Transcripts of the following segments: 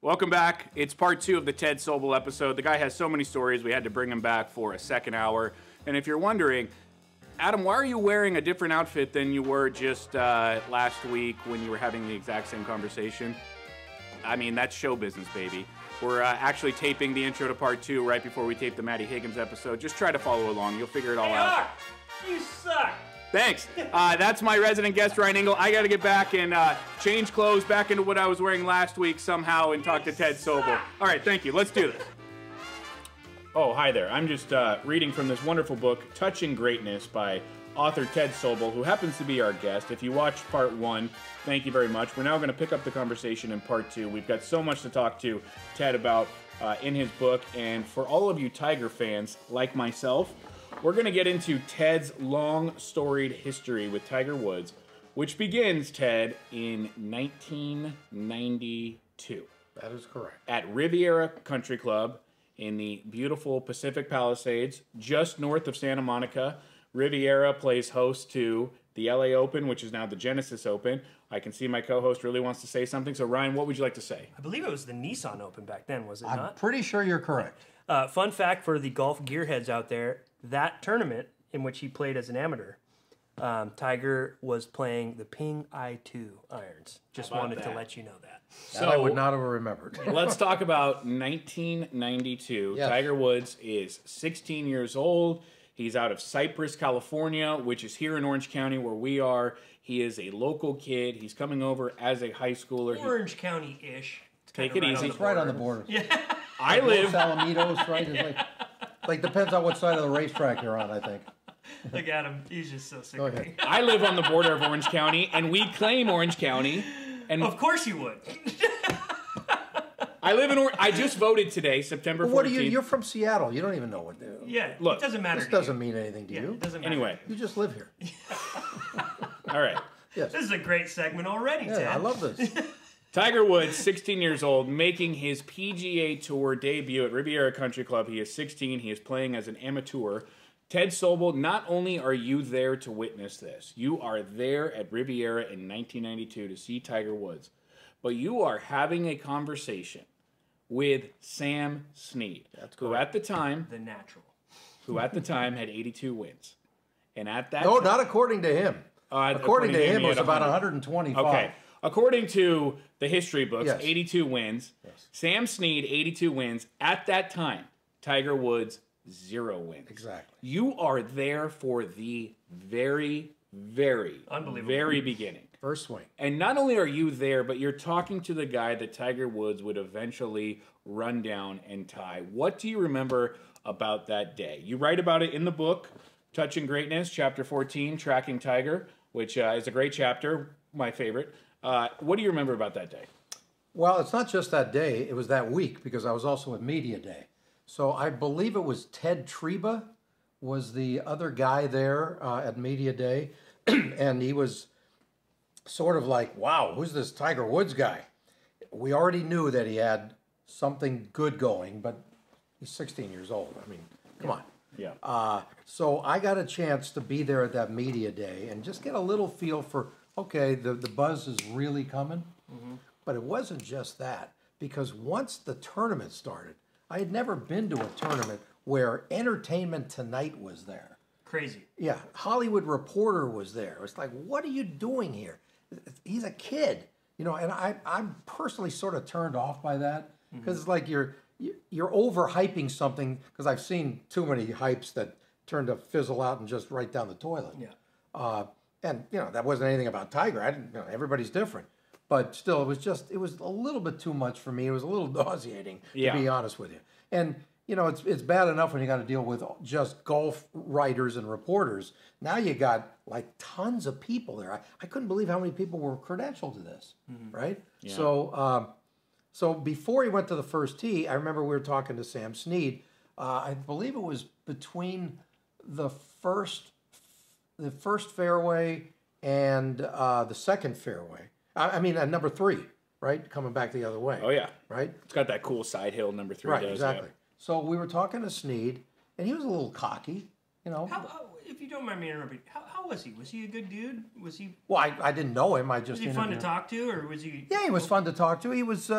Welcome back. It's part 2 of the Ted Sobel episode. The guy has so many stories, we had to bring him back for a second hour. And if you're wondering, Adam, why are you wearing a different outfit than you were just last week when you were having the exact same conversation? I mean, that's show business, baby. We're actually taping the intro to part 2 right before we tape the Matty Higgins episode. Just try to follow along. You'll figure it all out. You suck! Thanks. That's my resident guest, Ryan Engel. I got to get back and change clothes back into what I was wearing last week somehow and talk to Ted Sobel. All right, thank you. Let's do this. Oh, hi there. I'm just reading from this wonderful book, Touching Greatness, by author Ted Sobel, who happens to be our guest. If you watched part 1, thank you very much. We're now going to pick up the conversation in part 2. We've got so much to talk to Ted about in his book. And for all of you Tiger fans, like myself, we're going to get into Ted's long storied history with Tiger Woods, which begins, Ted, in 1992. That is correct. At Riviera Country Club in the beautiful Pacific Palisades, just north of Santa Monica. Riviera plays host to the LA Open, which is now the Genesis Open. I can see my co-host really wants to say something. So, Ryan, what would you like to say? I believe it was the Nissan Open back then, was it not? I'm pretty sure you're correct. Fun fact for the golf gearheads out there, that tournament in which he played as an amateur, Tiger was playing the Ping I-2 irons. Just wanted to let you know that. So I would not have remembered. Let's talk about 1992. Yes. Tiger Woods is 16 years old. He's out of Cypress, California, which is here in Orange County where we are. He is a local kid. He's coming over as a high schooler. Orange County-ish. Take it easy. It's right on the border. Yeah. I live... Los Alamitos, right? It's like depends on what side of the racetrack you're on, I think. Look at him. He's just so sick Go of ahead. me. I live on the border of Orange County, and we claim Orange County. And Of course you would. I live in I just voted today, September 14th. What are you? You're from Seattle. You don't even know what they're. Yeah, Look, it doesn't matter This to you. doesn't mean anything to Yeah, you. it doesn't matter. Anyway, You just live here. all right. Yes. This is a great segment already, Ted. Yeah, I love this. Tiger Woods, 16 years old, making his PGA Tour debut at Riviera Country Club. He is 16. He is playing as an amateur. Ted Sobel, not only are you there to witness this, you are there at Riviera in 1992 to see Tiger Woods, but you are having a conversation with Sam Snead, who at the time The natural. had 82 wins. And at that No, time, not according to him. According to him, he it was had about 100. 125. Okay. According to the history books, Yes. 82 wins. Yes. Sam Snead, 82 wins. At that time, Tiger Woods, 0 wins. Exactly. You are there for the very, very, Unbelievable. very beginning. First swing. And not only are you there, but you're talking to the guy that Tiger Woods would eventually run down and tie. What do you remember about that day? You write about it in the book, Touching Greatness, Chapter 14, Tracking Tiger, which is a great chapter, my favorite. What do you remember about that day? Well, it's not just that day. It was that week because I was also at Media Day. So I believe it was Ted Treba was the other guy there at Media Day. And he was sort of like, wow, who's this Tiger Woods guy? We already knew that he had something good going, but he's 16 years old. I mean, come on. Yeah. So I got a chance to be there at that Media Day and just get a little feel for, okay, the buzz is really coming. Mm-hmm. But it wasn't just that, because once the tournament started, I had never been to a tournament where Entertainment Tonight was there. Crazy. Yeah, Hollywood Reporter was there. It's like, what are you doing here? He's a kid, you know, and I'm personally sort of turned off by that because it's like you're overhyping something, because I've seen too many hypes that turn to fizzle out and just right down the toilet. Yeah. And you know, that wasn't anything about Tiger. I didn't. You know, everybody's different, but still, it was a little bit too much for me. It was a little nauseating, to be honest with you. And you know, it's bad enough when you got to deal with just golf writers and reporters. Now you got like tons of people there. I couldn't believe how many people were credentialed to this, right? Yeah. So before he went to the first tee, I remember we were talking to Sam Snead. I believe it was between the first fairway and the second fairway. I mean, at number 3, right? Coming back the other way. Oh, yeah. Right? It's got that cool side hill, number 3 Right, does. exactly. Yeah. So we were talking to Snead, and he was a little cocky, you know. How, if you don't mind me interrupting, how was he? Was he a good dude? Was he? Well, I didn't know him. I just Was he fun to talk to, or was he? Yeah, he was fun to talk to. He was,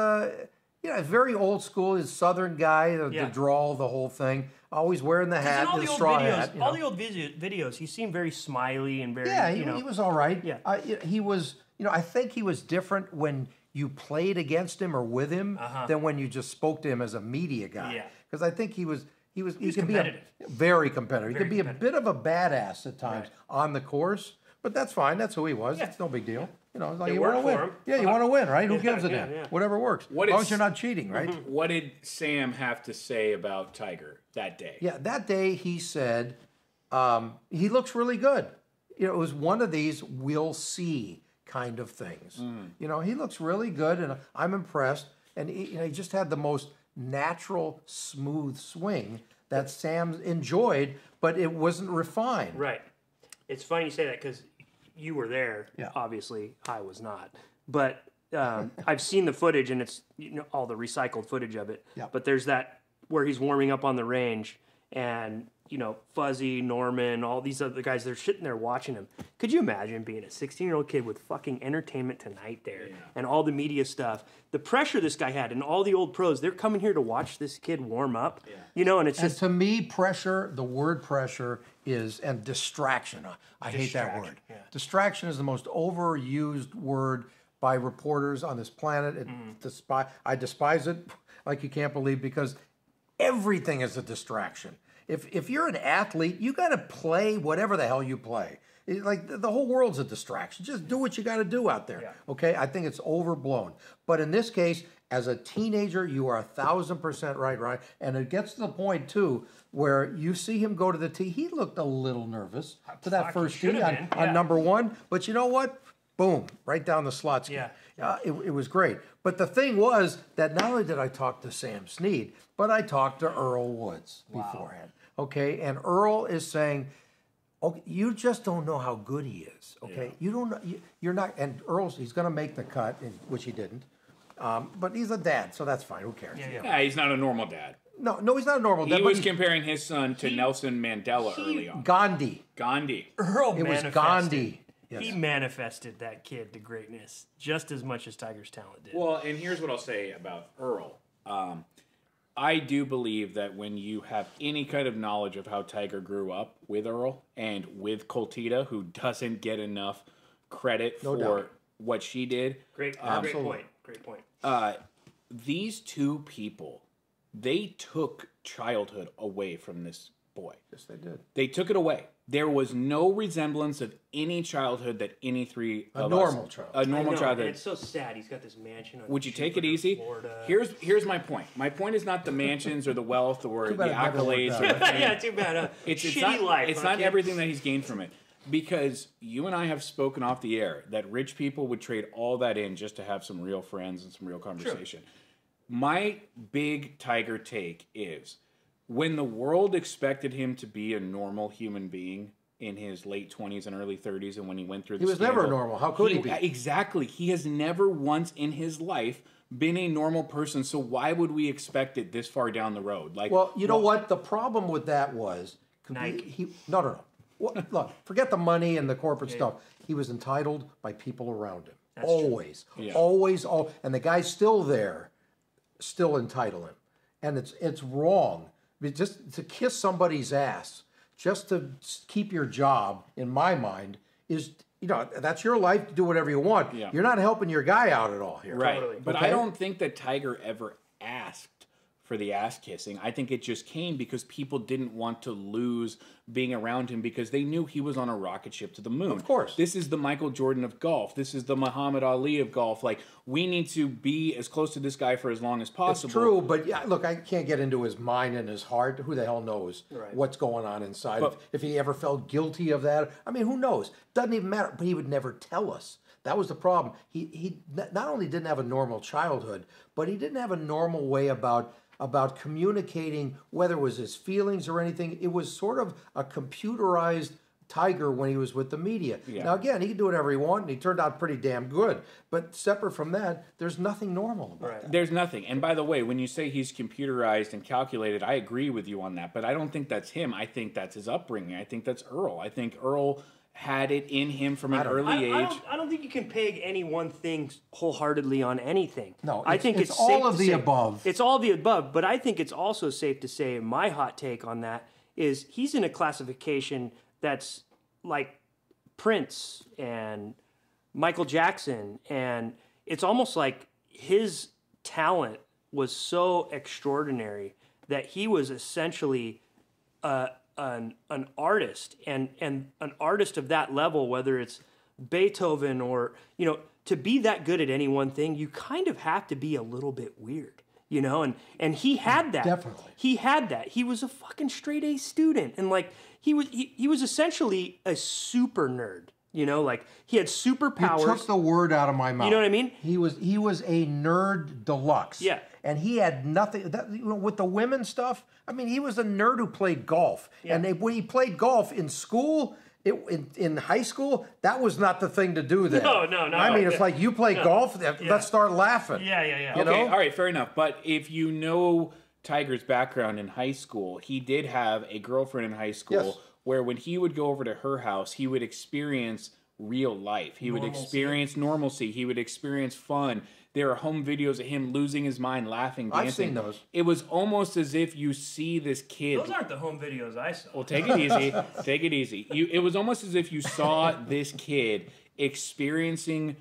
very old school. He's a Southern guy, the drawl, the whole thing. Always wearing the hat, the straw hat. All the old videos, he seemed very smiley and very. Yeah, he was all right. Yeah, he was. I think he was different when you played against him or with him than when you just spoke to him as a media guy. Yeah, because I think he could competitive. Be very competitive. He could be a bit of a badass at times on the course, but that's fine. That's who he was. It's no big deal. Like you want to win. Yeah, you want to win, right? Who gives a damn? Whatever works. As long as you're not cheating, right? What did Sam have to say about Tiger that day? Yeah, that day he said he looks really good. It was one of these we'll see kind of things. He looks really good, and I'm impressed. And he just had the most natural, smooth swing that Sam enjoyed, but it wasn't refined. Right. It's funny you say that because you were there. Yeah. Obviously, I was not. But I've seen the footage, and it's all the recycled footage of it. Yeah. But there's that where he's warming up on the range, and Fuzzy, Norman, all these other guys, they're sitting there watching him. Could you imagine being a 16-year-old kid with fucking Entertainment Tonight there and all the media stuff? The pressure this guy had, and all the old pros, they're coming here to watch this kid warm up. Yeah. And it's just... to me, pressure, the word pressure is, and distraction. I hate that word. Yeah. Distraction is the most overused word by reporters on this planet. I despise it like you can't believe, because everything is a distraction. If you're an athlete, you got to play whatever the hell you play. Like the whole world's a distraction. Just do what you got to do out there. Yeah. Okay, I think it's overblown. But in this case, as a teenager, you are 1,000% right. And it gets to the point too where you see him go to the tee. He looked a little nervous to that first tee on number one. But you know what? Boom, right down the slot. Yeah. It was great. But the thing was that not only did I talk to Sam Snead, but I talked to Earl Woods beforehand. Okay, and Earl is saying, "Okay, you just don't know how good he is. Okay, you don't know. You're not." And he's going to make the cut, which he didn't. But he's a dad, so that's fine. Who cares? Yeah, he's not a normal dad. No, he's not a normal dad. He was comparing his son to Nelson Mandela early on. Gandhi. Earl It was manifested. Gandhi. Yes. He manifested that kid to greatness just as much as Tiger's talent did. Well, and here's what I'll say about Earl. I do believe that when you have any kind of knowledge of how Tiger grew up with Earl and with Coltita, who doesn't get enough credit for what she did. Great point. These two people, they took childhood away from this boy. Yes, they did. They took it away. There was no resemblance of any childhood that any three of us... A normal childhood. It's so sad. He's got this mansion. Would you take it easy? Florida. Here's my point. My point is not the mansions or the wealth or the accolades. Too bad. It's shitty not, life. It's not everything that he's gained from it. Because you and I have spoken off the air that rich people would trade all that in just to have some real friends and some real conversation. Sure. My big Tiger take is... when the world expected him to be a normal human being in his late 20s and early 30s, and when he went through the scandal... He was never normal. How could he be? Exactly. He has never once in his life been a normal person, so why would we expect it this far down the road? Well, you know what? The problem with that was... Nike. No. Look, forget the money and the corporate stuff. He was entitled by people around him. That's always. True. Yeah. Always. And the guy's still there, still entitle him. And it's wrong. Just to kiss somebody's ass, just to keep your job, in my mind, is, that's your life to do whatever you want. Yeah. You're not helping your guy out at all here. Right. Totally. But I don't think that Tiger ever asked for the ass kissing. I think it just came because people didn't want to lose being around him because they knew he was on a rocket ship to the moon. Of course. This is the Michael Jordan of golf. This is the Muhammad Ali of golf. Like, we need to be as close to this guy for as long as possible. It's true, but look, I can't get into his mind and his heart. Who the hell knows what's going on inside? If he ever felt guilty of that. I mean, who knows? Doesn't even matter. But he would never tell us. That was the problem. He not only didn't have a normal childhood, but he didn't have a normal way about communicating, whether it was his feelings or anything. It was sort of a computerized Tiger when he was with the media. Yeah. Now, again, he could do whatever he wanted, and he turned out pretty damn good. But separate from that, there's nothing normal about that. There's nothing. And by the way, when you say he's computerized and calculated, I agree with you on that. But I don't think that's him. I think that's his upbringing. I think that's Earl. I think Earl had it in him from an early age. I don't think you can peg any one thing wholeheartedly on anything. No, I think it's all safe of to the say, above. It's all of the above, but I think it's also safe to say my hot take on that is he's in a classification that's like Prince and Michael Jackson, and it's almost like his talent was so extraordinary that he was essentially an artist, and an artist of that level, whether it's Beethoven or, to be that good at any one thing, you kind of have to be a little bit weird, and he had that. Definitely. He had that. He was a fucking straight A student, and like he was essentially a super nerd. Like he had superpowers. You took the word out of my mouth. You know what I mean? He was a nerd deluxe. Yeah. And he had nothing with the women stuff. I mean, he was a nerd who played golf. Yeah. And when he played golf in school, in high school, that was not the thing to do then. No. I mean, it's like you play golf. Let's start laughing. Yeah. Okay, all right, fair enough. But if you know Tiger's background in high school, he did have a girlfriend in high school. Yes. Where when he would go over to her house, he would experience real life. He would experience normalcy. He would experience fun. There are home videos of him losing his mind, laughing, dancing. I've seen those. It was almost as if you see this kid. Those aren't the home videos I saw. Well, take it easy. Take it easy. It was almost as if you saw this kid experiencing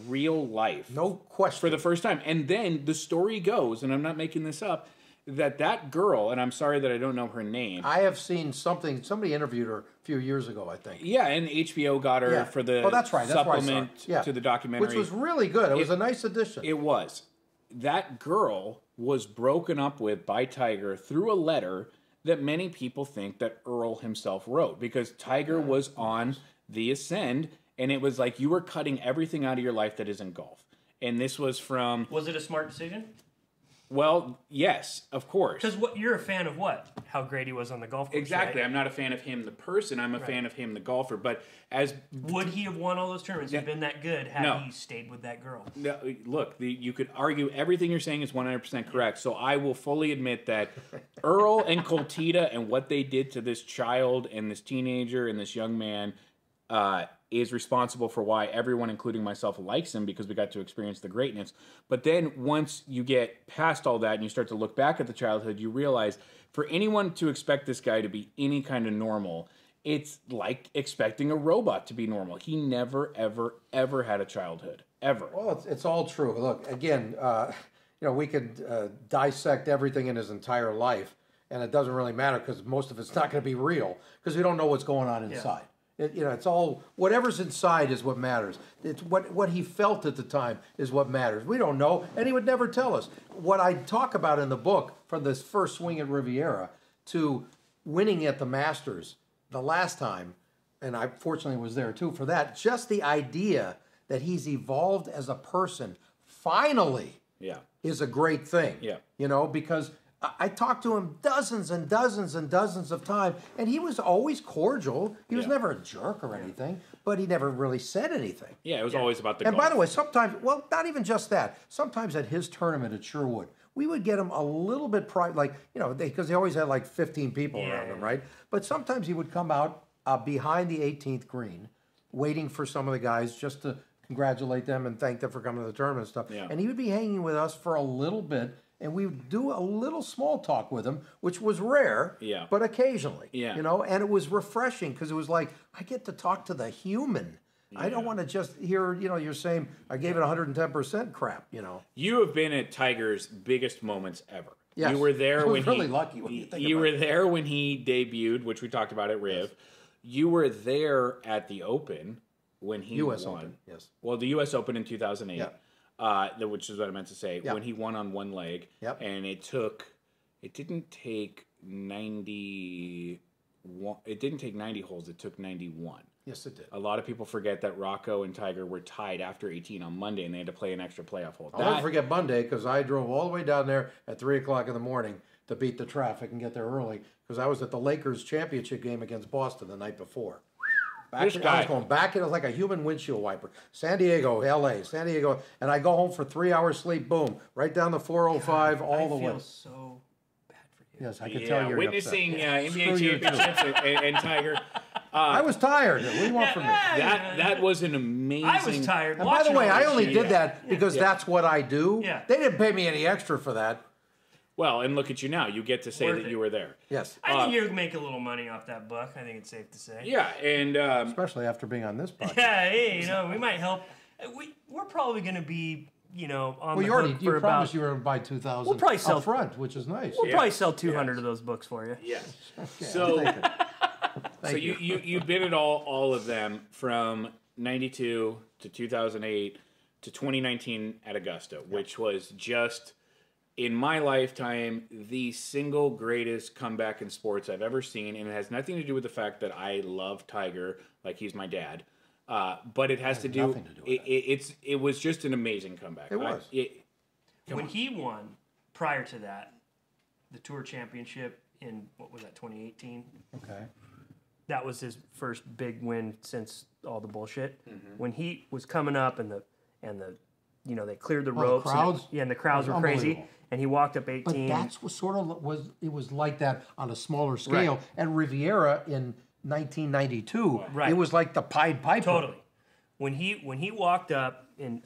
real life. No question. For the first time. And then the story goes, and I'm not making this up, that girl, and I'm sorry that I don't know her name. I have seen something. Somebody interviewed her a few years ago, I think. Yeah, and HBO got her for the supplement to the documentary. Which was really good. It was a nice addition. It was. That girl was broken up with by Tiger through a letter that many people think that Earl himself wrote. Because Tiger was on the ascend, and it was like you were cutting everything out of your life that isn't golf. And this was from... Was it a smart decision? Well, yes, of course. Because you're a fan of what? How great he was on the golf course. Exactly. Right? I'm not a fan of him, the person. I'm a fan of him, the golfer. But would he have won all those tournaments? He'd been that good had he stayed with that girl. No, look, you could argue everything you're saying is 100% correct. So I will fully admit that Earl and Coltita and what they did to this child and this teenager and this young man is responsible for why everyone, including myself, likes him, because we got to experience the greatness. But then once you get past all that and you start to look back at the childhood, you realize for anyone to expect this guy to be any kind of normal, it's like expecting a robot to be normal. He never, ever, ever had a childhood. Ever. Well, it's all true. Look, again, we could dissect everything in his entire life, and it doesn't really matter because most of it's not going to be real because we don't know what's going on inside. Yeah. It's all, whatever's inside is what matters. It's what he felt at the time is what matters. We don't know, and he would never tell us. What I talk about in the book, from this first swing at Riviera to winning at the Masters the last time, and I fortunately was there too for that, just the idea that he's evolved as a person finally is a great thing. Yeah. Because I talked to him dozens and dozens and dozens of times, and he was always cordial. He was never a jerk or anything, but he never really said anything. Yeah, it was always about the golf. And by the way, sometimes, well, not even just that. Sometimes at his tournament at Sherwood, we would get him a little bit because they always had like 15 people around him, right? But sometimes he would come out behind the 18th green, waiting for some of the guys just to congratulate them and thank them for coming to the tournament and stuff. Yeah. And he would be hanging with us for a little bit. And we would do a little small talk with him, which was rare, but occasionally, and it was refreshing because it was like, I get to talk to the human. Yeah. I don't want to just hear, you're saying, I gave it 110% crap, You have been at Tiger's biggest moments ever. Yes. You were there when really lucky when you think you were there when he debuted, which we talked about at Riv. Yes. You were there at the Open when he US won. Open, yes. Well, the US Open in 2008. Yeah. Which is what I meant to say. Yep. When he won on one leg, and it didn't take 90 holes. It took 91. Yes, it did. A lot of people forget that Rocco and Tiger were tied after 18 on Monday, and they had to play an extra playoff hole. I'll never forget Monday because I drove all the way down there at 3 o'clock in the morning to beat the traffic and get there early because I was at the Lakers championship game against Boston the night before. I was going back, it was like a human windshield wiper. San Diego, L.A., San Diego, and I go home for 3 hours sleep, boom, right down the 405 all the way. I feel so bad for you. Yes, I can tell you're witnessing NBA championships and Tiger. I was tired. What do you want from me? That was an amazing. I was tired. And by the way, I only shit. did that because that's what I do. Yeah. They didn't pay me any extra for that. Well, and look at you now. You get to say Worth that it. you were there. Yes. I think you make a little money off that book. I think it's safe to say. Yeah, and Especially after being on this podcast. Yeah, hey, we might help. We're probably going to be, on the hook You for promised about. you were going to buy 2,000 We'll probably sell up front, which is nice. We'll probably sell 200 of those books for you. yes. Okay, So, I'll take it. Thank you. you've been at all of them from 92 to 2008 to 2019 at Augusta, which was just, in my lifetime, the single greatest comeback in sports I've ever seen. And it has nothing to do with the fact that I love Tiger, like he's my dad. But it has to do, nothing to do with it was just an amazing comeback. It was. When he won, prior to that, the Tour Championship in, what was that, 2018? Okay. That was his first big win since all the bullshit. Mm-hmm. When he was coming up and the they cleared the ropes. crowds? And the crowds It was were crazy. unbelievable. And he walked up But 18. that's what sort of was like that on a smaller scale. Right. At Riviera in 1992, Right. it was like the Pied Piper. Totally. When he walked up, and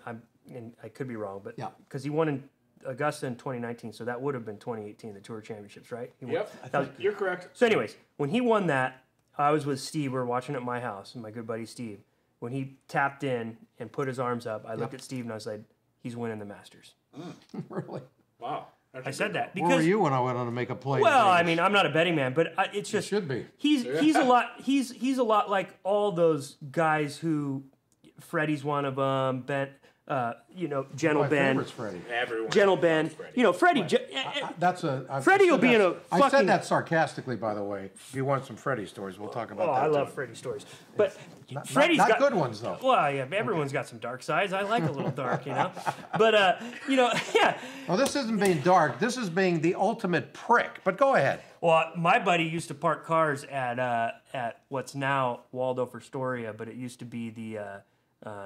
I could be wrong, but Yeah. because he won in Augusta in 2019, so that would have been 2018, the Tour Championships, right? He won. Yep, That was- you're correct. So, anyways, when he won that, I was with Steve. We were watching at my house, and my good buddy Steve. When he tapped in and put his arms up, I looked at Steve and I was like, "He's winning the Masters." Really? Wow. I said that Where were because. you when I went on to make a play? in Well, I Vegas? mean, I'm not a betting man, but it's just should be. He's a lot. He's a lot like all those guys who. Freddie's one of them. Ben, Gentle My Ben. favorite's Freddie. Everyone. Gentle Ben. Freddie. Freddie will be in a I fucking- said that sarcastically, by the way. If you want some Freddie stories, we'll talk about Oh, that. I love too. Freddie stories, but Not Freddie's got good ones though. Well, yeah, everyone's got some dark sides. I like a little dark, But yeah. Well, this isn't being dark. This is being the ultimate prick. But go ahead. Well, my buddy used to park cars at what's now Waldorf Astoria, but it used to be the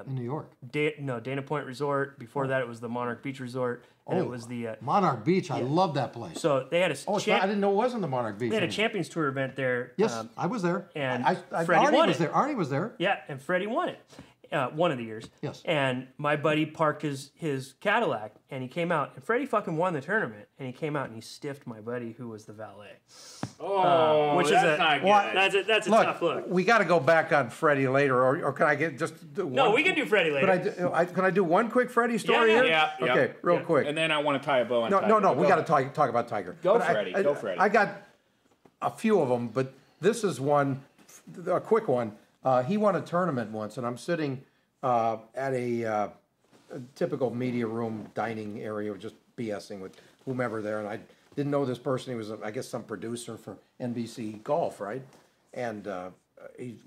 In New York. Dana Point Resort. Before that, it was the Monarch Beach Resort, and it was the Monarch Beach. I love that place. so they had a I didn't know it was in the Monarch Beach. they had a Champions Tour event there. Yes, I was there. and Arnie Freddie won was it. there. Arnie was there. Yeah, and Freddie won it. One of the years. Yes. And my buddy parked his Cadillac, and he came out, and Freddie fucking won the tournament, and he came out and he stiffed my buddy who was the valet. Oh, Which is that's a- not good. What? That's a Look, tough look. we got to go back on Freddie later, or can I get just one? No, we can do Freddie later. Can I do one quick Freddie story Yeah, here? yeah, yeah. Okay, real quick. And then I want to tie a bow on No, Tiger. no, no. But We go got to ahead. talk about Tiger. Go, But Freddie. Go, Freddie. I got a few of them, but this is one, a quick one. He won a tournament once, and I'm sitting at a typical media room dining area, just BSing with whomever there, and I didn't know this person. He was, I guess, some producer for NBC Golf, right? And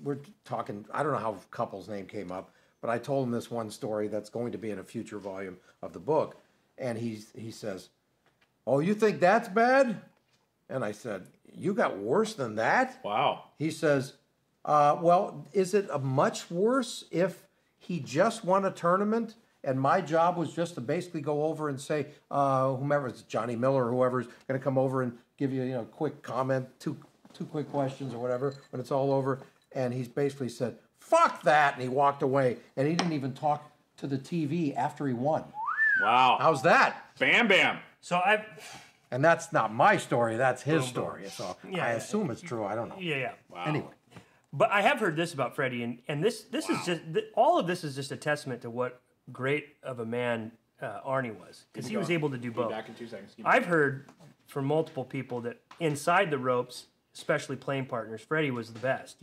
we're talking. I don't know how couple's name came up, but I told him this one story that's going to be in a future volume of the book, and he says, "Oh, you think that's bad?" And I said, "You got worse than that?" Wow. He says, well, is it a much worse if he just won a tournament and my job was just to basically go over and say, whomever, it's Johnny Miller or whoever's going to come over and give you, a quick comment, two quick questions or whatever when it's all over. And he's basically said, fuck that. And he walked away and he didn't even talk to the TV after he won. Wow. How's that? Bam, bam. So And that's not my story. That's his story. So Yeah, I yeah. assume it's true. I don't know. yeah. Wow. Anyway. But I have heard this about Freddie, and this is just all of this is just a testament to what great of a man Arnie was, because he was able to do Be both. back in 2 seconds. I've heard from multiple people that inside the ropes, especially playing partners, Freddie was the best.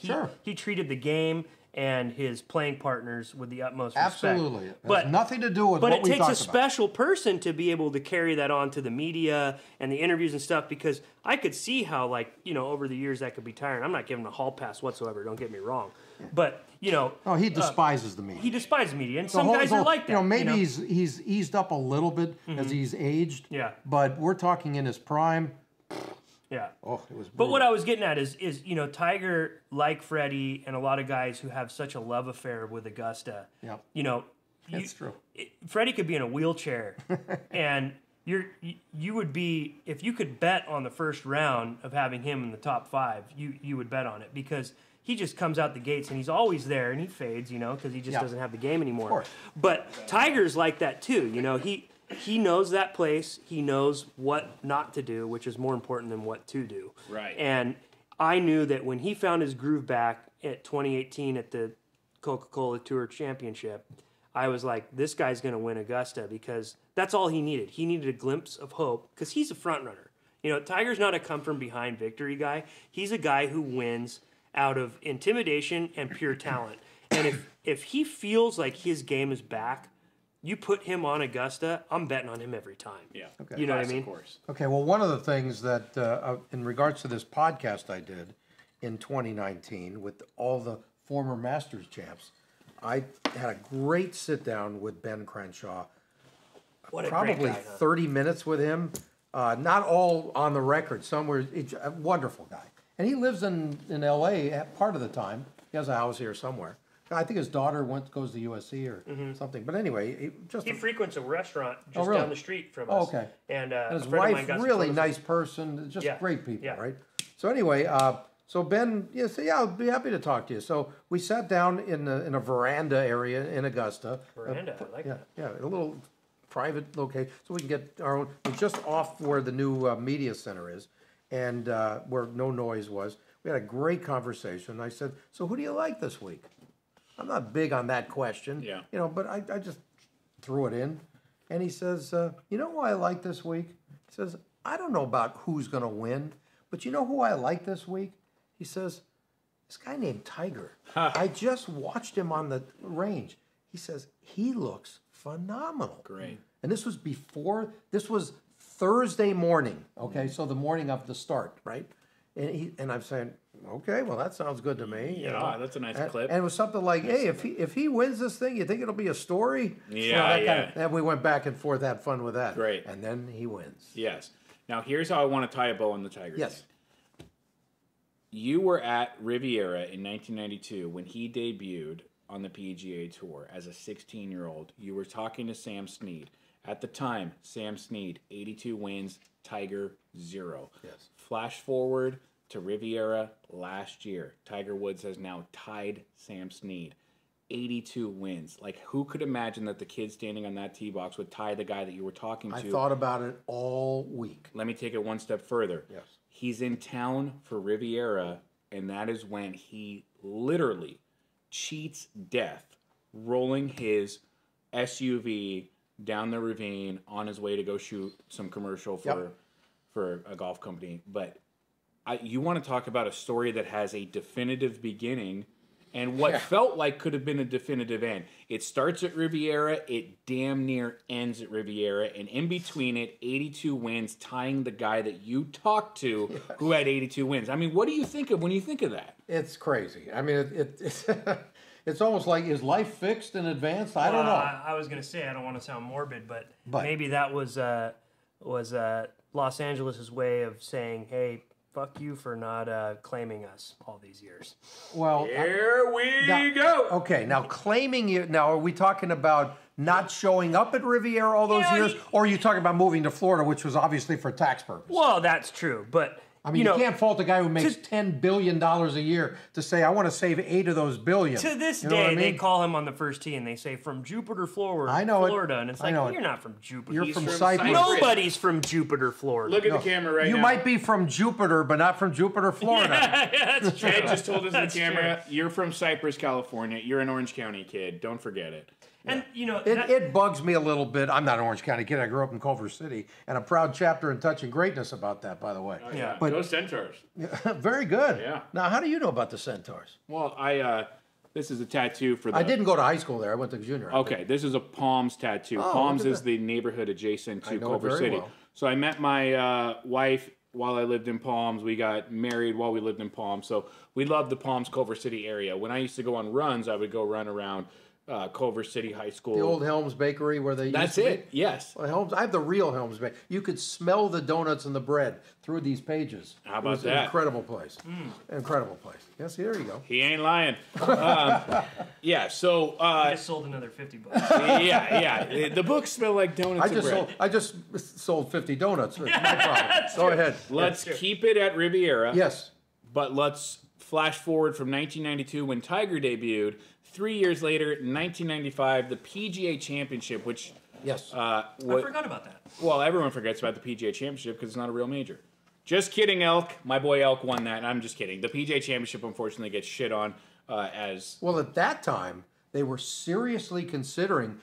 Sure. He treated the game and his playing partners with the utmost respect. Absolutely. It has nothing to do with but what it we takes talked a about. special person to be able to carry that on to the media and the interviews and stuff, because I could see how, over the years that could be tiring. I'm not giving a hall pass whatsoever, don't get me wrong. But, Oh, he despises the media. he despises media, and The some whole- guys the are whole- like that. maybe he's eased up a little bit as he's aged. Yeah. But we're talking in his prime. Yeah. Oh, it was. But what I was getting at is Tiger, like Freddie, and a lot of guys who have such a love affair with Augusta. Yeah. That's true. Freddie could be in a wheelchair, and you would be, if you could bet on the first round of having him in the top 5, you would bet on it, because he just comes out the gates and he's always there and he fades, you know, because he just doesn't have the game anymore. Of course. But Tiger's like that too, you know. He knows that place. He knows what not to do, which is more important than what to do. Right. And I knew that when he found his groove back at 2018 at the Coca-Cola Tour Championship, I was like, this guy's going to win Augusta, because that's all he needed. He needed a glimpse of hope because he's a front runner. You know, Tiger's not a come-from-behind victory guy. He's a guy who wins out of intimidation and pure talent. And if he feels like his game is back, you put him on Augusta, I'm betting on him every time. Yeah. Okay. You know what I mean? Of course. Okay, well, one of the things that, in regards to this podcast I did in 2019 with all the former Masters champs, I had a great sit-down with Ben Crenshaw. What a Probably great guy, huh? 30 minutes with him. Not all on the record. Some were a wonderful guy. And he lives in L.A. part of the time. He has a house here somewhere. I think his daughter goes to USC or something. But anyway, He frequents a restaurant just really? down the street from us. Oh, okay. And his a friend of mine wife, got some really photos. nice person, just great people, Yeah. right? So anyway, so Ben, said, I'll be happy to talk to you. So we sat down in a veranda area in Augusta. Veranda, I like that. Yeah, a little private location, so we can get our own. We're just off where the new media center is, and where no noise was. We had a great conversation. I said, so who do you like this week? I'm not big on that question, but I just threw it in. And he says, you know who I like this week? He says, I don't know about who's going to win, but you know who I like this week? He says, this guy named Tiger. I just watched him on the range. He says, he looks phenomenal. Great. And this was Thursday morning, okay? So the morning of the start, right? And I'm saying, okay, well, that sounds good to me. Yeah, that's a nice clip. And it was something like, hey, if he wins this thing, you think it'll be a story? Yeah, and we went back and forth, had fun with that. Great. And then he wins. Yes. Now, here's how I want to tie a bow on the Tigers. Yes. You were at Riviera in 1992 when he debuted on the PGA Tour as a 16-year-old. You were talking to Sam Snead. At the time, Sam Snead, 82 wins, Tiger, 0. Yes. Flash forward to Riviera last year. Tiger Woods has now tied Sam Snead. 82 wins. Like, who could imagine that the kid standing on that tee box would tie the guy that you were talking to? I thought about it all week. Let me take it one step further. Yes. He's in town for Riviera, and that is when he literally cheats death, rolling his SUV down the ravine on his way to go shoot some commercial for a golf company. But you want to talk about a story that has a definitive beginning and what felt like could have been a definitive end. It starts at Riviera, it damn near ends at Riviera, and in between it, 82 wins, tying the guy that you talked to who had 82 wins. I mean, what do you think of when you think of that? It's crazy. I mean, it's it's almost like, is life fixed in advance? I don't know. I was going to say, I don't want to sound morbid, but maybe that was Los Angeles' way of saying, hey, fuck you for not claiming us all these years. Well, Here we go. Okay, now claiming you. Now, are we talking about not showing up at Riviera all those years, or are you talking about moving to Florida, which was obviously for tax purposes? Well, that's true, but I mean, you can't fault a guy who makes $10 billion a year to say, I want to save 8 of those billion. To this day, they call him on the first tee and they say, from Jupiter, Florida. And it's like, you're not from Jupiter. You're from Cyprus. Nobody's from Jupiter, Florida. Look at the camera right now. You might be from Jupiter, but not from Jupiter, Florida. Yeah, that's true. Ed just told us in the camera, you're from Cypress, California. You're an Orange County kid. Don't forget it. And, it bugs me a little bit. I'm not an Orange County kid. I grew up in Culver City, and a proud chapter in Touching Greatness about that, by the way. Oh, yeah. But, go Centaurs. Very good. Yeah. Now, how do you know about the Centaurs? Well, this is a tattoo for the... I didn't go to high school there. I went to junior high. Okay, this is a Palms tattoo. Oh, Palms is the neighborhood adjacent to Culver very City. well. So I met my wife while I lived in Palms. We got married while we lived in Palms. So we loved the Palms, Culver City area. When I used to go on runs, I would go run around Culver City High School. The old Helms Bakery where they That's used to it, be? yes. Well, Helms, I have the real Helms Bakery. You could smell the donuts and the bread through these pages. How about it was that? An incredible place. Incredible place. Yes, there you go. He ain't lying. Yeah, so... I just sold another $50. yeah. The books smell like donuts and bread. I just sold 50 donuts. It's my problem. Go ahead. Let's keep it at Riviera. Yes. But let's flash forward from 1992 when Tiger debuted. 3 years later, 1995, the PGA Championship, which... Yes. I forgot about that. Well, everyone forgets about the PGA Championship because it's not a real major. Just kidding, Elk. My boy Elk won that. I'm just kidding. The PGA Championship, unfortunately, gets shit on as... Well, at that time, they were seriously considering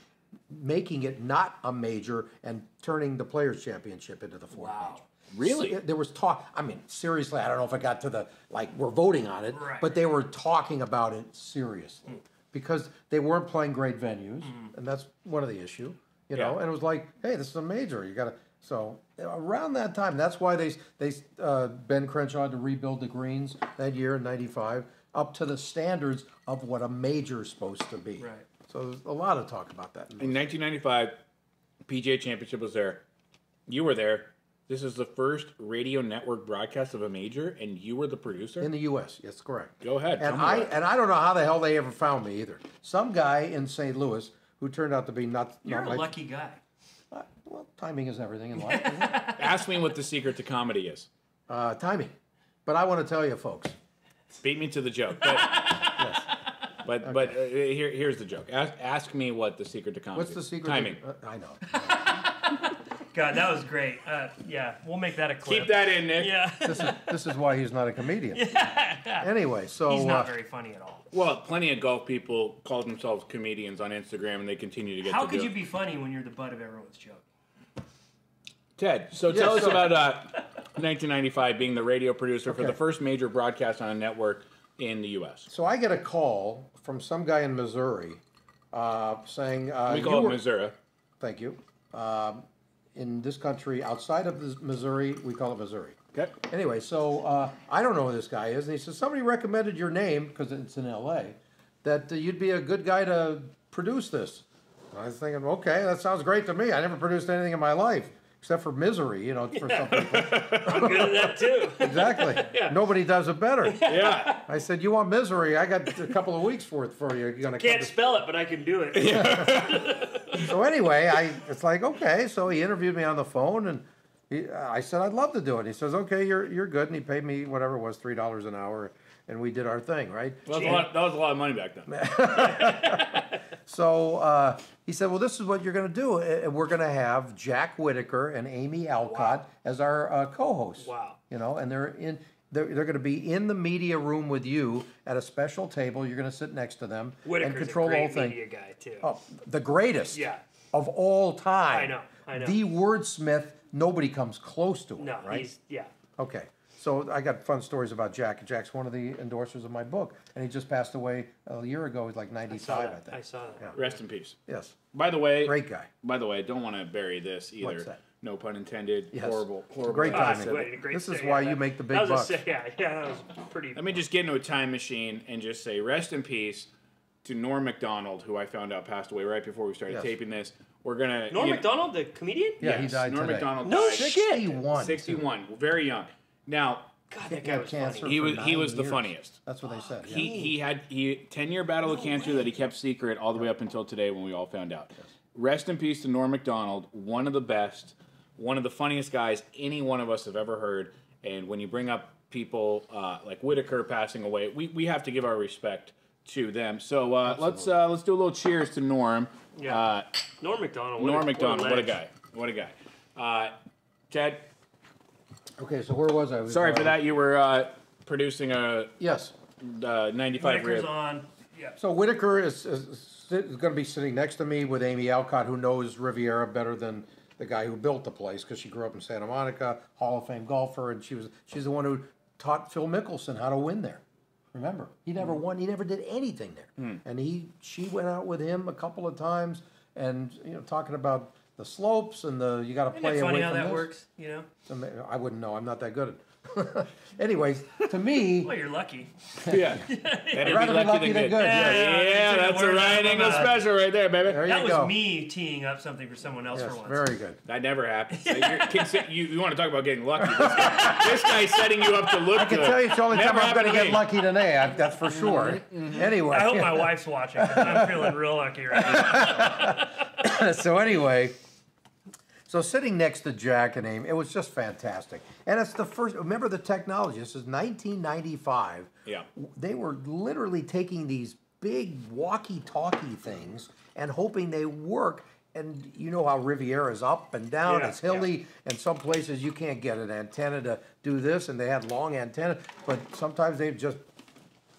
making it not a major and turning the Players' Championship into the fourth major. Really? There was talk. I mean, seriously, I don't know if it got to the, like, we're voting on it, but they were talking about it seriously because they weren't playing great venues, and that's one of the issue, you know, and it was like, hey, this is a major. You got to, so around that time, that's why Ben Crenshaw had to rebuild the greens that year in 95 up to the standards of what a major is supposed to be. Right. So there's a lot of talk about that. In 1995, PGA Championship was there. You were there. This is the first radio network broadcast of a major, and you were the producer? In the U.S., yes, correct. Go ahead. And I don't know how the hell they ever found me either. Some guy in St. Louis who turned out to be not You're not a lucky guy. Well, timing is everything in life. Isn't it? Ask me what the secret to comedy is. Timing. But I want to tell you, folks. Beat me to the joke. But, Yes. but here's the joke. Ask me what the secret to comedy is. What's the secret? Timing. I know. God, that was great. Yeah, we'll make that a clip. Keep that in, Nick. Yeah. This is why he's not a comedian. Anyway, so He's not very funny at all. Well, plenty of golf people call themselves comedians on Instagram, and they continue to get How to could do you it. be funny when you're the butt of everyone's joke? Ted, so tell us about 1995 being the radio producer for the first major broadcast on a network in the U.S. So I get a call from some guy in Missouri saying... we call it Missouri. Thank you. In this country, outside of Missouri, we call it Missouri. Okay. Anyway, so I don't know who this guy is, and he says, somebody recommended your name, because it's in L.A., that you'd be a good guy to produce this. And I was thinking, okay, that sounds great to me. I never produced anything in my life, except for misery, you know, for some people. I'm good at that, too. Exactly. Nobody does it better. Yeah. I said, you want misery? I got a couple of weeks for you. You're gonna Can't spell it, but I can do it. So anyway, it's like, okay. So he interviewed me on the phone, and I said, I'd love to do it. He says, okay, you're good. And he paid me whatever it was, $3 an hour, and we did our thing, right? That was a lot of money back then. So he said, well, this is what you're going to do. And we're going to have Jack Whitaker and Amy Alcott as our co-hosts. Wow. You know, and they're going to be in the media room with you at a special table. You're going to sit next to them Whitaker's and control a the whole great thing. media guy, too. Oh, the greatest Yeah. of all time. I know. The wordsmith, nobody comes close to him, No, right? yeah. Okay. So I got fun stories about Jack. Jack's one of the endorsers of my book, and he just passed away a year ago. He's like 95, I think. I saw that. Yeah. Rest in peace. Yes. By the way, Great guy. By the way, I don't want to bury this either. What's that? No pun intended. Yes. Horrible. Great way I timing. said it. This is why you make the big bucks. that was pretty. Let me just get into a time machine and just say rest in peace to Norm Macdonald, who I found out passed away right before we started taping this. We're gonna Norm Macdonald, the comedian? Yeah, he died Norm today. Macdonald No died. shit. 61. 61, very young. Now God, that He guy had was cancer. funny. he for was 9 the years. funniest. That's what they said. Yeah. He had 10-year battle with cancer that he kept secret all the way up until today when we all found out. Rest in peace to Norm Macdonald, one of the best, one of the funniest guys any one of us have ever heard. And when you bring up people like Whitaker passing away, we have to give our respect to them. So let's do a little cheers to Norm. Yeah. Norm Macdonald. Norm Macdonald, what a legend. guy. What a guy. Ted, Okay, so where was I? sorry for that. You were producing a Yes. 95 Whitaker's rib. on. Yeah. So Whitaker is going to be sitting next to me with Amy Alcott, who knows Riviera better than the guy who built the place because she grew up in Santa Monica, Hall of Fame golfer, and she's the one who taught Phil Mickelson how to win there. Remember, he never won. He never did anything there, and she went out with him a couple of times, and talking about the slopes and you got to Isn't play it away funny from how that this. works, you know? I wouldn't know. I'm not that good at. Anyways, to me, Well, you're lucky. Yeah. I'd rather be lucky than good. Yeah, that's a Ryan Engel special right there, baby. There That you was go. me teeing up something for someone else Yes, for once. very good. That never happens. You want to talk about getting lucky. This guy's setting you up to look I can good. tell you it's the only Never time I'm going to happened get lucky today. That's for sure. Anyway. I hope my wife's watching. 'Cause I'm feeling real lucky right now. So anyway, So sitting next to Jack and Amy, it was just fantastic. And it's the first, remember the technology, this is 1995. Yeah. They were literally taking these big walkie-talkie things and hoping they work. And you know how Riviera's up and down, it's hilly, and some places you can't get an antenna to do this, and they had long antennas, but sometimes they'd just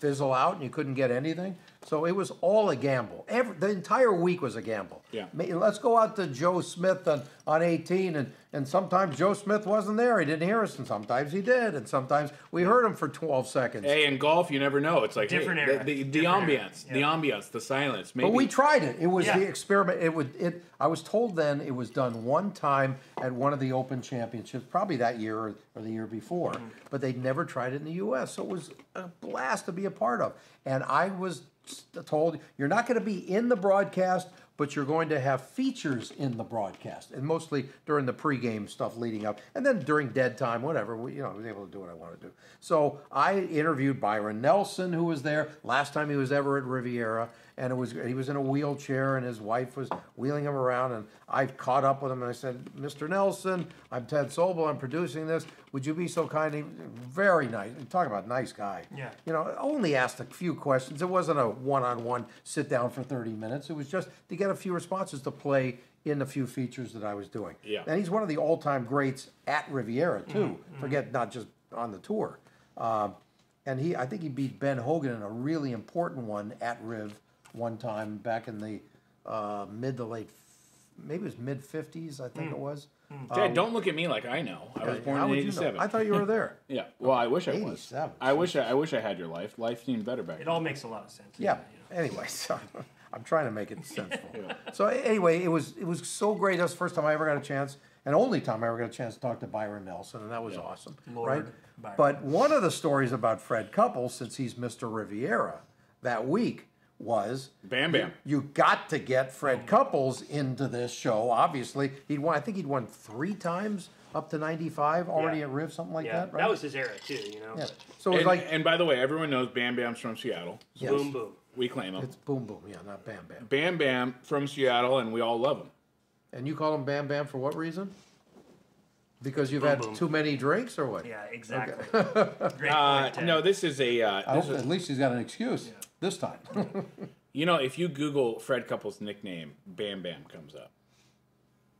fizzle out and you couldn't get anything. So it was all a gamble. The entire week was a gamble. Yeah. Let's go out to Joe Smith on 18, and sometimes Joe Smith wasn't there. He didn't hear us, and sometimes he did, and sometimes we heard him for 12 seconds. Hey, in golf, you never know. It's like Different era. the Different ambiance, era. the ambiance, the silence. Maybe. But we tried it. It was the experiment. I was told then it was done one time at one of the Open Championships, probably that year or the year before, but they'd never tried it in the U.S., so it was a blast to be a part of. And I was told, you're not going to be in the broadcast, but you're going to have features in the broadcast, and mostly during the pregame stuff leading up, and then during dead time, whatever. I was able to do what I wanted to do. So I interviewed Byron Nelson, who was there last time he was ever at Riviera, and he was in a wheelchair, and his wife was wheeling him around, and I caught up with him, and I said, Mr. Nelson, I'm Ted Sobel, I'm producing this. Would you be so kind? Very nice. Talk about nice guy. Yeah. Only asked a few questions. It wasn't a one-on-one sit down for 30 minutes. It was just to get a few responses to play in the few features that I was doing. Yeah. And he's one of the all-time greats at Riviera, too. Forget not just on the tour. And I think he beat Ben Hogan in a really important one at Riv one time back in the mid to late, maybe it was mid-50s, I think it was. Dad, don't look at me like I know. I was born in '87. I thought you were there. Yeah. Well, I wish I was. 87. I wish I had your life. Life seemed better back then. It all makes a lot of sense. Yeah. Anyway, so I'm trying to make it sensible. So anyway, it was so great. That was the first time I ever got a chance, and only time I ever got a chance to talk to Byron Nelson, and that was awesome. Right? Byron. But one of the stories about Fred Couples, since he's Mr. Riviera, that week was Bam Bam. You got to get Fred Couples into this show. Obviously, I think he'd won 3 times up to 95 already at Riv, something like that. Right? That was his era too, Yeah. So it was And by the way, everyone knows Bam Bam's from Seattle. Yes. Boom boom. We claim him. It's Boom Boom, yeah, not Bam Bam. Bam Bam from Seattle, and we all love him. And you call him Bam Bam for what reason? Because you've had too many drinks, or what? Yeah, exactly. Great point, Ted. No, this is a. At least he's got an excuse this time. If you Google Fred Couples' nickname, Bam Bam comes up.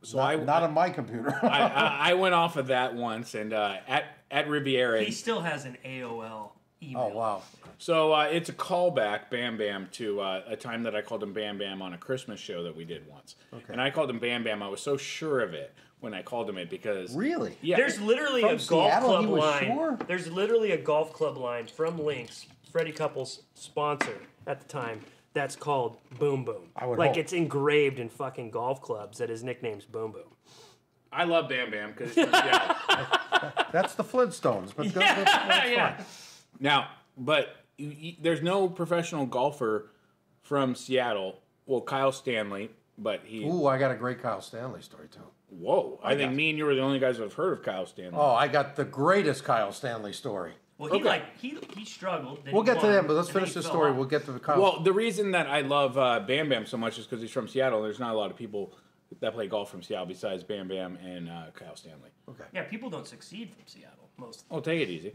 So not on my computer. I went off of that once, and at Riviera. He still has an AOL email. Oh wow! So it's a callback, Bam Bam, to a time that I called him Bam Bam on a Christmas show that we did once. Okay. And I called him Bam Bam. I was so sure of it when I called him it because really, yeah. There's literally a Seattle, golf club he was line. Sure? There's literally a golf club line from Lynx, Freddie Couples' sponsor at the time. That's called Boom Boom. I would like hope. it's engraved in fucking golf clubs that his nickname's Boom Boom. I love Bam Bam because That's the Flintstones, but that's fine. Now, but there's no professional golfer from Seattle. Well, Kyle Stanley, but he. Ooh, I got a great Kyle Stanley story too. Whoa! I think me and you were the only guys who have heard of Kyle Stanley. Oh, I got the greatest Kyle Stanley story. Well, he struggled. We'll get to them, but let's finish the story. We'll get to the Kyle. Well, the reason that I love Bam Bam so much is because he's from Seattle. There's not a lot of people that play golf from Seattle besides Bam Bam and Kyle Stanley. Okay. Yeah, people don't succeed from Seattle most. Oh, take it easy.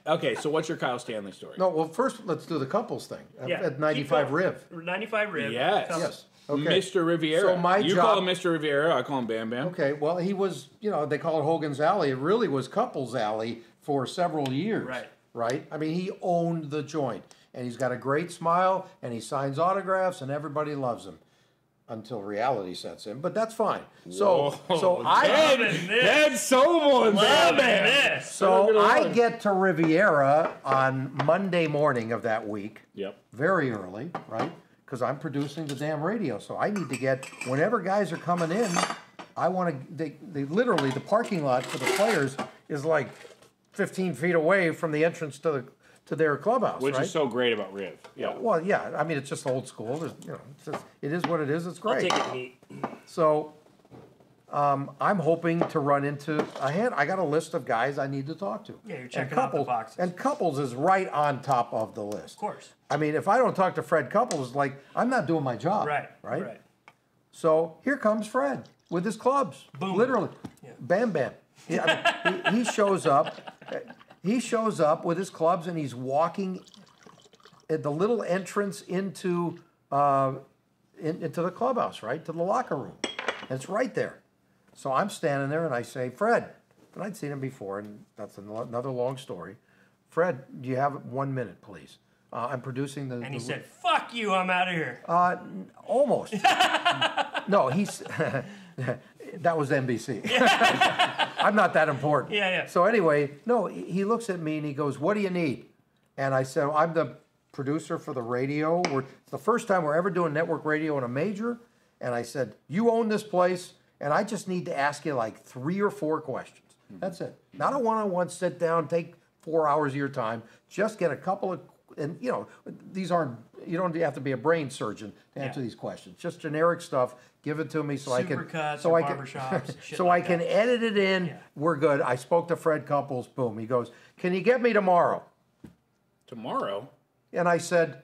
Okay, so what's your Kyle Stanley story? No, well, first let's do the Couples thing Yeah, at 95 Riv. 95 Riv. Yes. Yes. Okay. Mr. Riviera. So you call him Mr. Riviera. I call him Bam Bam. Okay, well, he was, they call it Hogan's Alley. It really was Couples Alley for several years. Right? I mean, he owned the joint. And he's got a great smile, and he signs autographs, and everybody loves him. Until reality sets in, but that's fine. So Ted Sobel and Bam Bam. So I get to Riviera on Monday morning of that week. Yep. Very early, right? Because I'm producing the damn radio, so I need to get whenever guys are coming in. I want to. They literally the parking lot for the players is like 15 feet away from the entrance to their clubhouse, Which right? is so great about Riv. Yeah. Well, yeah. I mean, it's just old school. There's, it is what it is. It's great. I'll take it neat. So, I'm hoping to run into I got a list of guys I need to talk to. Yeah, you're checking out the boxes. And Couples is right on top of the list. Of course. I mean, if I don't talk to Fred Couples, I'm not doing my job. Right. So here comes Fred. with his clubs. Boom. Literally. Yeah. Bam, bam. He shows up. He shows up with his clubs, and he's walking at the little entrance into the clubhouse, right, to the locker room. And it's right there. So I'm standing there, and I say, Fred, and I'd seen him before, and that's another long story. Fred, do you have 1 minute, please? I'm producing the... And he said, fuck you, I'm out of here. Almost. No, he's... That was NBC. I'm not that important. Yeah. So anyway, no, he looks at me and he goes, what do you need? And I said, I'm the producer for the radio. It's the first time we're ever doing network radio in a major. And I said, you own this place, and I just need to ask you like 3 or 4 questions. That's it. Not a one-on-one sit down, take 4 hours of your time. Just get a couple of... And, you know, these aren't... You don't have to be a brain surgeon to answer these questions. Just generic stuff. Give it to me so I can... Supercuts so or I can, barbershops. so like I can edit it in. Yeah. We're good. I spoke to Fred Couples. Boom. He goes, can you get me tomorrow? Tomorrow? And I said...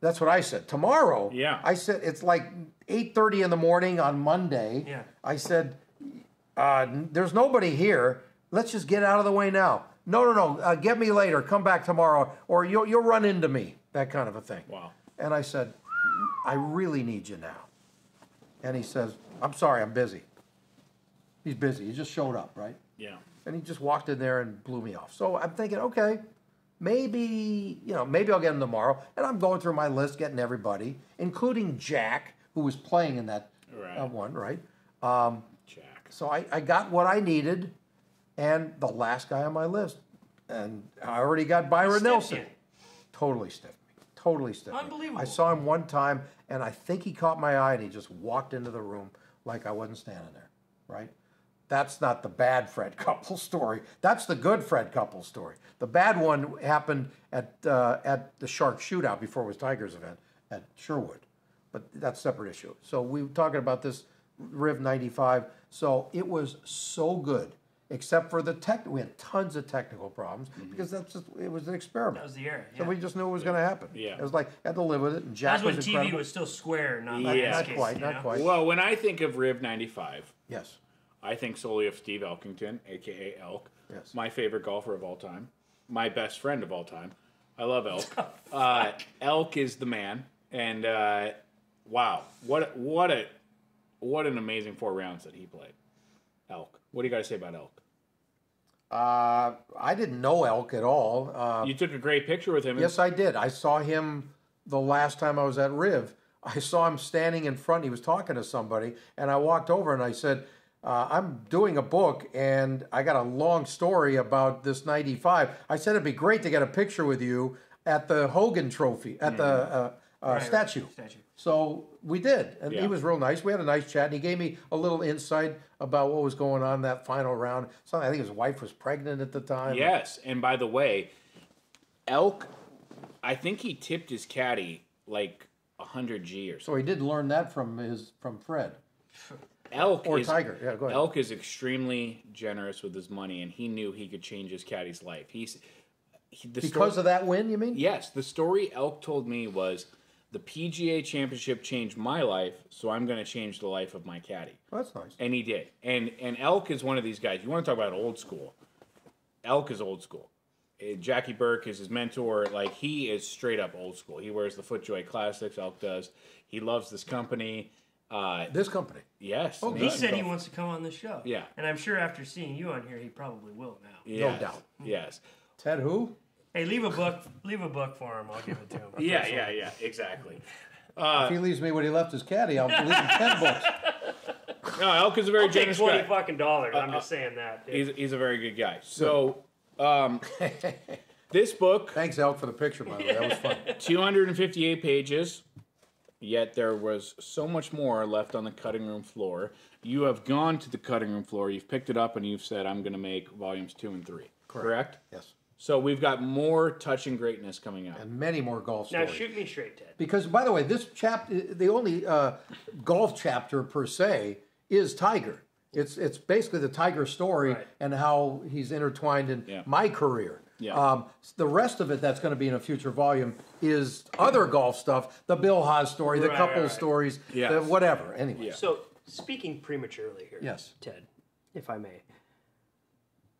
That's what I said. Tomorrow? Yeah. I said, it's like 8:30 in the morning on Monday. Yeah. I said, there's nobody here. Let's just get out of the way now. No. Get me later. Come back tomorrow, or you'll run into me. That kind of a thing. Wow. And I said, I really need you now. And he says, I'm sorry, I'm busy. He's busy. He just showed up, right? Yeah. And he just walked in there and blew me off. So I'm thinking, okay, maybe I'll get him tomorrow. And I'm going through my list, getting everybody, including Jack, who was playing in that one, right? Jack. So I got what I needed, and the last guy on my list. And I already got Byron Nelson. Totally stiffed me. Totally stiffed me. Unbelievable. I saw him one time, and I think he caught my eye, and he just walked into the room like I wasn't standing there, right? That's not the bad Fred Couples story. That's the good Fred Couples story. The bad one happened at the Shark Shootout before it was Tiger's event at Sherwood. But that's a separate issue. So we were talking about this Riv 95. So it was so good, except for we had tons of technical problems because it was an experiment. That was the era. Yeah. So we just knew it was going to happen. Yeah. It was like, had to live with it. And Jack That was was when incredible. TV was still square, not Not quite. Well, when I think of Riv 95, yes, I think solely of Steve Elkington, a.k.a. Elk. Yes. My favorite golfer of all time. My best friend of all time. I love Elk. Elk is the man. And, wow, what an amazing 4 rounds that he played. Elk. What do you got to say about Elk? I didn't know Elk at all. You took a great picture with him. Yes, I did. I saw him the last time I was at Riv. I saw him standing in front. He was talking to somebody, and I walked over and I said, I'm doing a book, and I got a long story about this 95. I said it'd be great to get a picture with you at the Hogan Trophy, at the statue. So we did, and he was real nice. We had a nice chat, and he gave me a little insight about what was going on that final round. I think his wife was pregnant at the time. Yes, and by the way, Elk, I think he tipped his caddy like 100 G or something. So he did learn that from Fred. Elk or Tiger. Yeah, go ahead. Elk is extremely generous with his money, and he knew he could change his caddy's life. Because of that win, you mean? Yes. The story Elk told me was, the PGA Championship changed my life, so I'm going to change the life of my caddy. Well, that's nice. And he did. And Elk is one of these guys. You want to talk about old school. Elk is old school. Jackie Burke is his mentor. Like, he is straight up old school. He wears the FootJoy Classics, Elk does. He loves this company. This company? Yes. Oh, he said he wants to come on the show. Yeah. And I'm sure after seeing you on here, he probably will now. Yes. No doubt. Yes. Ted who? Hey, leave a book for him. I'll give it to him. Yeah, exactly. If he leaves me what he left his caddy, I'll leave him 10 books. No, Elk is a very generous guy. $20 fucking dollars. I'm just saying that. He's a very good guy. So, this book... Thanks, Elk, for the picture, by the way. That was fun. 258 pages, yet there was so much more left on the cutting room floor. You have gone to the cutting room floor, you've picked it up, and you've said, I'm going to make volumes 2 and 3. Correct? Yes. So we've got more touching greatness coming out. And many more golf Now stories. shoot me straight, Ted. Because, by the way, this chapter, the only golf chapter per se, is Tiger. It's basically the Tiger story and how he's intertwined in my career. Yeah. The rest of it that's going to be in a future volume is other golf stuff, the Bill Haas story, the couple stories, the whatever. Anyway. So speaking prematurely here. Yes. Ted, if I may.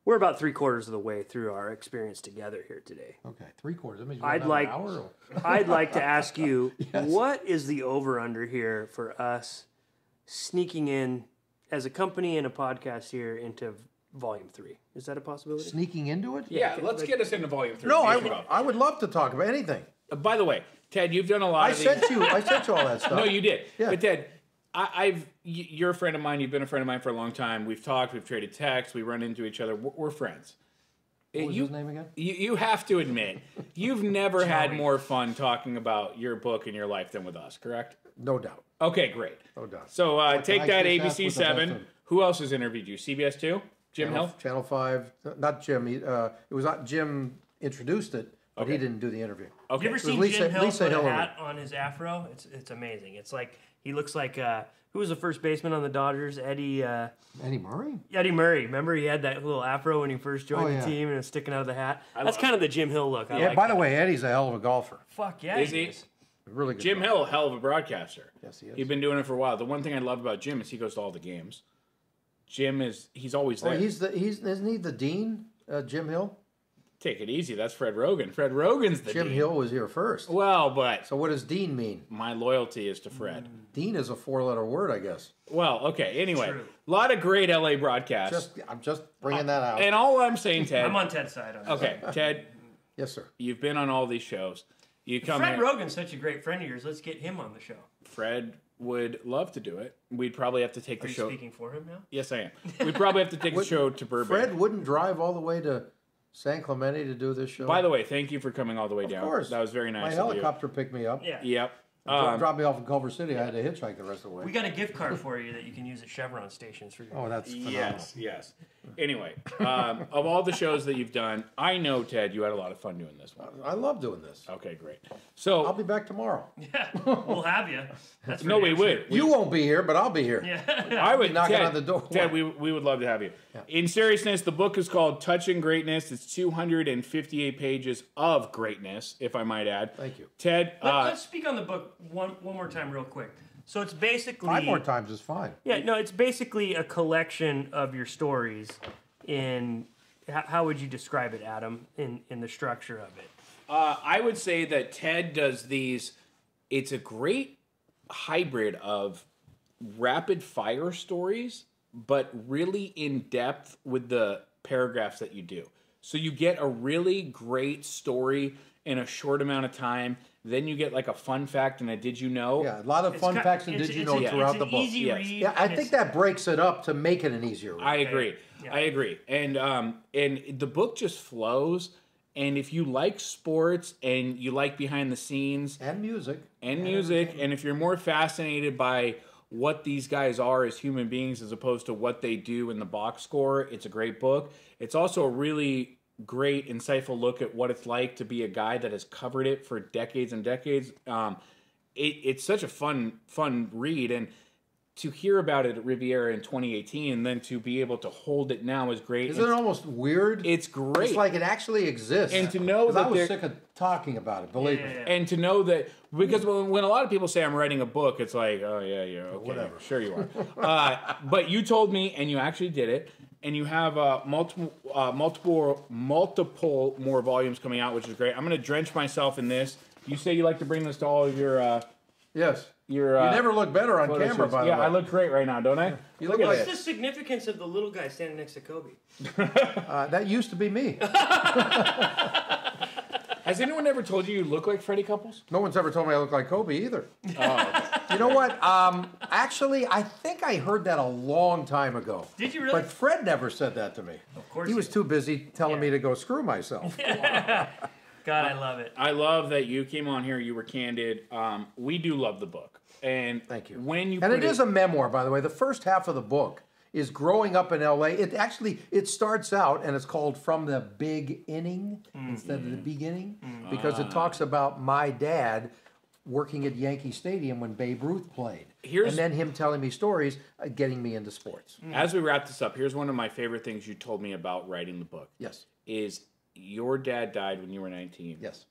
We're about 3/4 of the way through our experience together here today. Okay, 3/4. That means I'd like, an hour. I'd like to ask you, what is the over/under here for us sneaking in as a company and a podcast here into Volume 3? Is that a possibility? Sneaking into it? Yeah, let's get us into Volume 3. No, I would love to talk about anything. By the way, Ted, you've done a lot I of these. sent you all that stuff. No, you did. Yeah. But Ted, you're a friend of mine. You've been a friend of mine for a long time. We've talked. We've traded texts. We run into each other. We're friends. What was his name again? You have to admit, you've never had more fun talking about your book and your life than with us, correct? No doubt. Okay, great. No doubt. So take I that, just ask ABC what the best 7. of- Who else has interviewed you? CBS 2? Jim Hill? Channel 5. Not Jim. It was not Jim introduced it, but he didn't do the interview. Okay. You ever seen Lisa- Jim Hill Lisa put a Hillary. hat on his afro? It's amazing. It's like he looks like who was the first baseman on the Dodgers? Eddie Murray? Murray. Remember he had that little afro when he first joined Oh, the yeah. team and it was sticking out of the hat. That's kind of the Jim Hill look. I Yeah. like By that. the way, Eddie's a hell of a golfer. Fuck yeah, Is he he? is. Really good. Jim golfer. Hill, hell of a broadcaster. Yes, he is. He's been doing it for a while. The one thing I love about Jim is he goes to all the games. He's always there. isn't he the dean? Jim Hill. Take it easy. That's Fred Rogan. Fred Rogan's the Jim dean. Hill was here first. Well, but So what does dean mean? my loyalty is to Fred. Dean is a 4-letter word, I guess. Well, okay. Anyway, True. a lot of great LA broadcasts. I'm just bringing that out. And all I'm saying, Ted. I'm on Ted's side on this. Okay, Ted, Yes, sir. you've been on all these shows. You come Fred here. Rogan's such a great friend of yours. Let's get him on the show. Fred would love to do it. We'd probably have to take Are the you show. speaking for him now? Yes, I am. We'd probably have to take the show to Burbank. Fred wouldn't drive all the way to San Clemente to do this show. By the way, thank you for coming all the way down. of course. That was very My nice of helicopter picked me up. Yeah. you. Yep. Dropped me off in Culver City. I had to hitchhike the rest of the way. We got a gift card for you that you can use at Chevron stations for your Oh, that's phenomenal. Yes. Anyway, of all the shows that you've done, I know, Ted, you had a lot of fun doing this one. I love doing this. Okay, great. I'll So, be back tomorrow. Yeah, we'll have you. That's for no, we damn would. You won't be here, but I'll be here. Yeah. I would knocking Ted, on the door. Ted, we would love to have you. In seriousness, the book is called Touching Greatness. It's 258 pages of greatness, if I might add. Thank you. Ted, Let's speak on the book one more time, real quick. So it's basically 5 more times is fine. Yeah, no, it's basically a collection of your stories. In how would you describe it, Adam? In the structure of it. I would say that Ted does these. It's a great hybrid of rapid fire stories, but really in depth with the paragraphs that you do. So you get a really great story in a short amount of time. Then you get like a fun fact and a did you know? Yeah, a lot of fun facts and did you know throughout the book. Easy Yes. read. Yeah, I think that breaks it up to make it an easier read. I agree. Yeah. I agree. And the book just flows. And if you like sports and you like behind the scenes And music. and if you're more fascinated by what these guys are as human beings as opposed to what they do in the box score, it's a great book. It's also a really great, insightful look at what it's like to be a guy that has covered it for decades and decades. It's such a fun read, and to hear about it at Riviera in 2018 and then to be able to hold it now is great. Isn't it almost weird? It's great. It's like it actually exists. And to know 'Cause that I was they're- sick of talking about it, believe me. And to know that, because when a lot of people say I'm writing a book, it's like, oh yeah, okay, Whatever. sure you are. But you told me, and you actually did it, and you have multiple more volumes coming out, which is great. I'm going to drench myself in this. You say you like to bring this to all of your Yes. you never look better on photo camera, shoots. by the way. Yeah, I look great right now, don't I? You look at like What's the significance of the little guy standing next to Kobe? that used to be me. Has anyone ever told you look like Freddie Couples? No one's ever told me I look like Kobe either. Oh, You know what? Actually, I think I heard that a long time ago. Did you really? But Fred never said that to me. Of course He was too busy telling me to go screw myself. God, I love it. I love that you came on here. You were candid. We do love the book, and Thank you. When you And put it is a memoir, by the way. The first half of the book is growing up in LA. It starts out and it's called From the Big Inning instead of the Beginning because it talks about my dad working at Yankee Stadium when Babe Ruth played. And then him telling me stories, getting me into sports. As we wrap this up, here's one of my favorite things you told me about writing the book. Yes. Is your dad died when you were 19. Yes.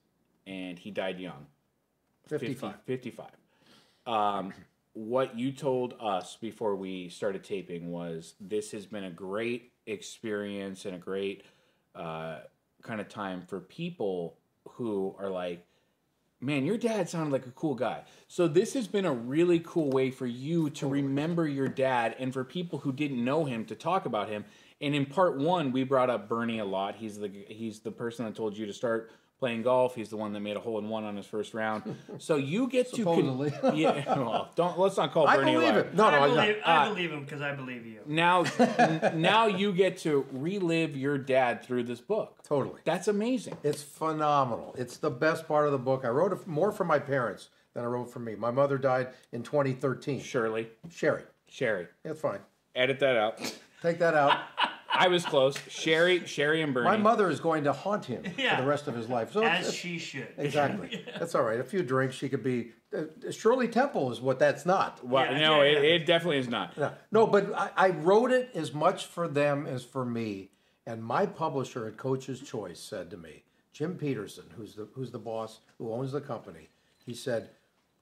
And he died young. 55. 55. what you told us before we started taping was this has been a great experience and a great kind of time for people who are like, man, your dad sounded like a cool guy. So this has been a really cool way for you to remember your dad and for people who didn't know him to talk about him. And in part 1, we brought up Bernie a lot. He's the person that told you to start playing golf. He's the one that made a hole-in-one on his first round. So you get Supposedly. well, let's not call Bernie a liar. I believe it. No, I believe him because I believe you. Now you get to relive your dad through this book. Totally. That's amazing. It's phenomenal. It's the best part of the book. I wrote it more for my parents than I wrote for me. My mother died in 2013. Sherry. That's fine. Edit that out. Take that out. I was close. Sherry and Bernie. My mother is going to haunt him for the rest of his life. So As she should. Exactly. That's all right. A few drinks, she could be... Shirley Temple is what that's not. Well, it definitely is not. No, but I wrote it as much for them as for me. And my publisher at Coach's Choice said to me, Jim Peterson, who's the boss, who owns the company, he said,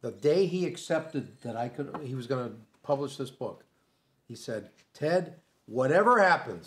the day he accepted that he was going to publish this book, he said, Ted, whatever happens,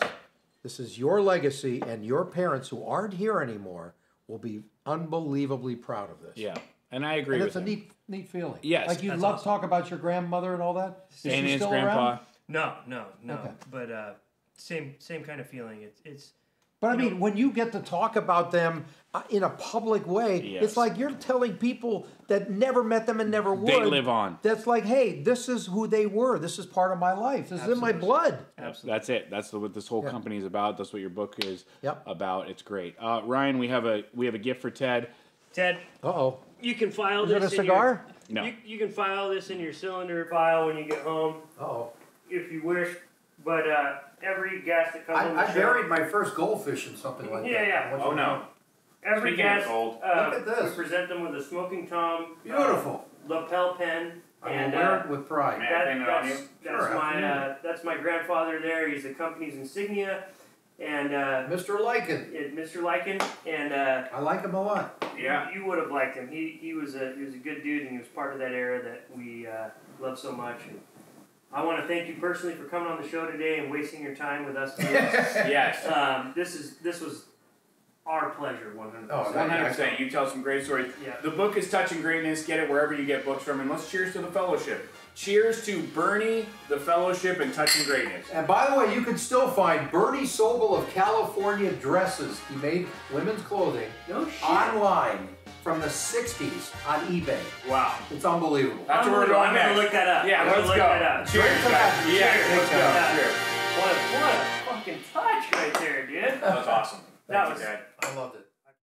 this is your legacy, and your parents who aren't here anymore will be unbelievably proud of this. Yeah, and I agree with him. It's a neat feeling. Yes. Like you love to talk about your grandmother and all that? Is and she his still grandpa. around? No. Okay. But same kind of feeling. It's. But I mean, when you get to talk about them in a public way, it's like you're telling people that never met them and never would. They live on. That's like, hey, this is who they were. This is part of my life. This is in my blood. Absolutely. That's it. That's what this whole company is about. That's what your book is about. It's great. Ryan, we have a gift for Ted. Ted. Uh-oh. You can file Is this. it a cigar? No. You can file this in your cylinder file when you get home. Uh-oh. If you wish. But every guest that comes on the I show... buried my first goldfish in something like that. Yeah. Oh, no. Every guest, Look at this. we present them with a Smoking Tom Beautiful. lapel pen. I will wear it with pride. That's my grandfather there. He's the company's insignia. And Mr. Lycan. Mr. Lycan. And I like him a lot. Yeah. You would have liked him. He was a good dude, and he was part of that era that we love so much. And I want to thank you personally for coming on the show today and wasting your time with us. Yes. This was our pleasure, 100%. Oh, 100%. You tell some great stories. Yeah. The book is Touching Greatness. Get it wherever you get books from. And let's cheers to the fellowship. Cheers to Bernie, the fellowship, and Touching Greatness. And by the way, you can still find Bernie Sobel of California dresses. He made women's clothing online from the 60s on eBay. Wow. It's unbelievable. That's where we're going I'm next. going to look that up. Yeah, let's go. That up. Cheers, guys. Yeah, let's go. Cheers. What a fucking touch right there, dude. That was awesome. That was. I loved it.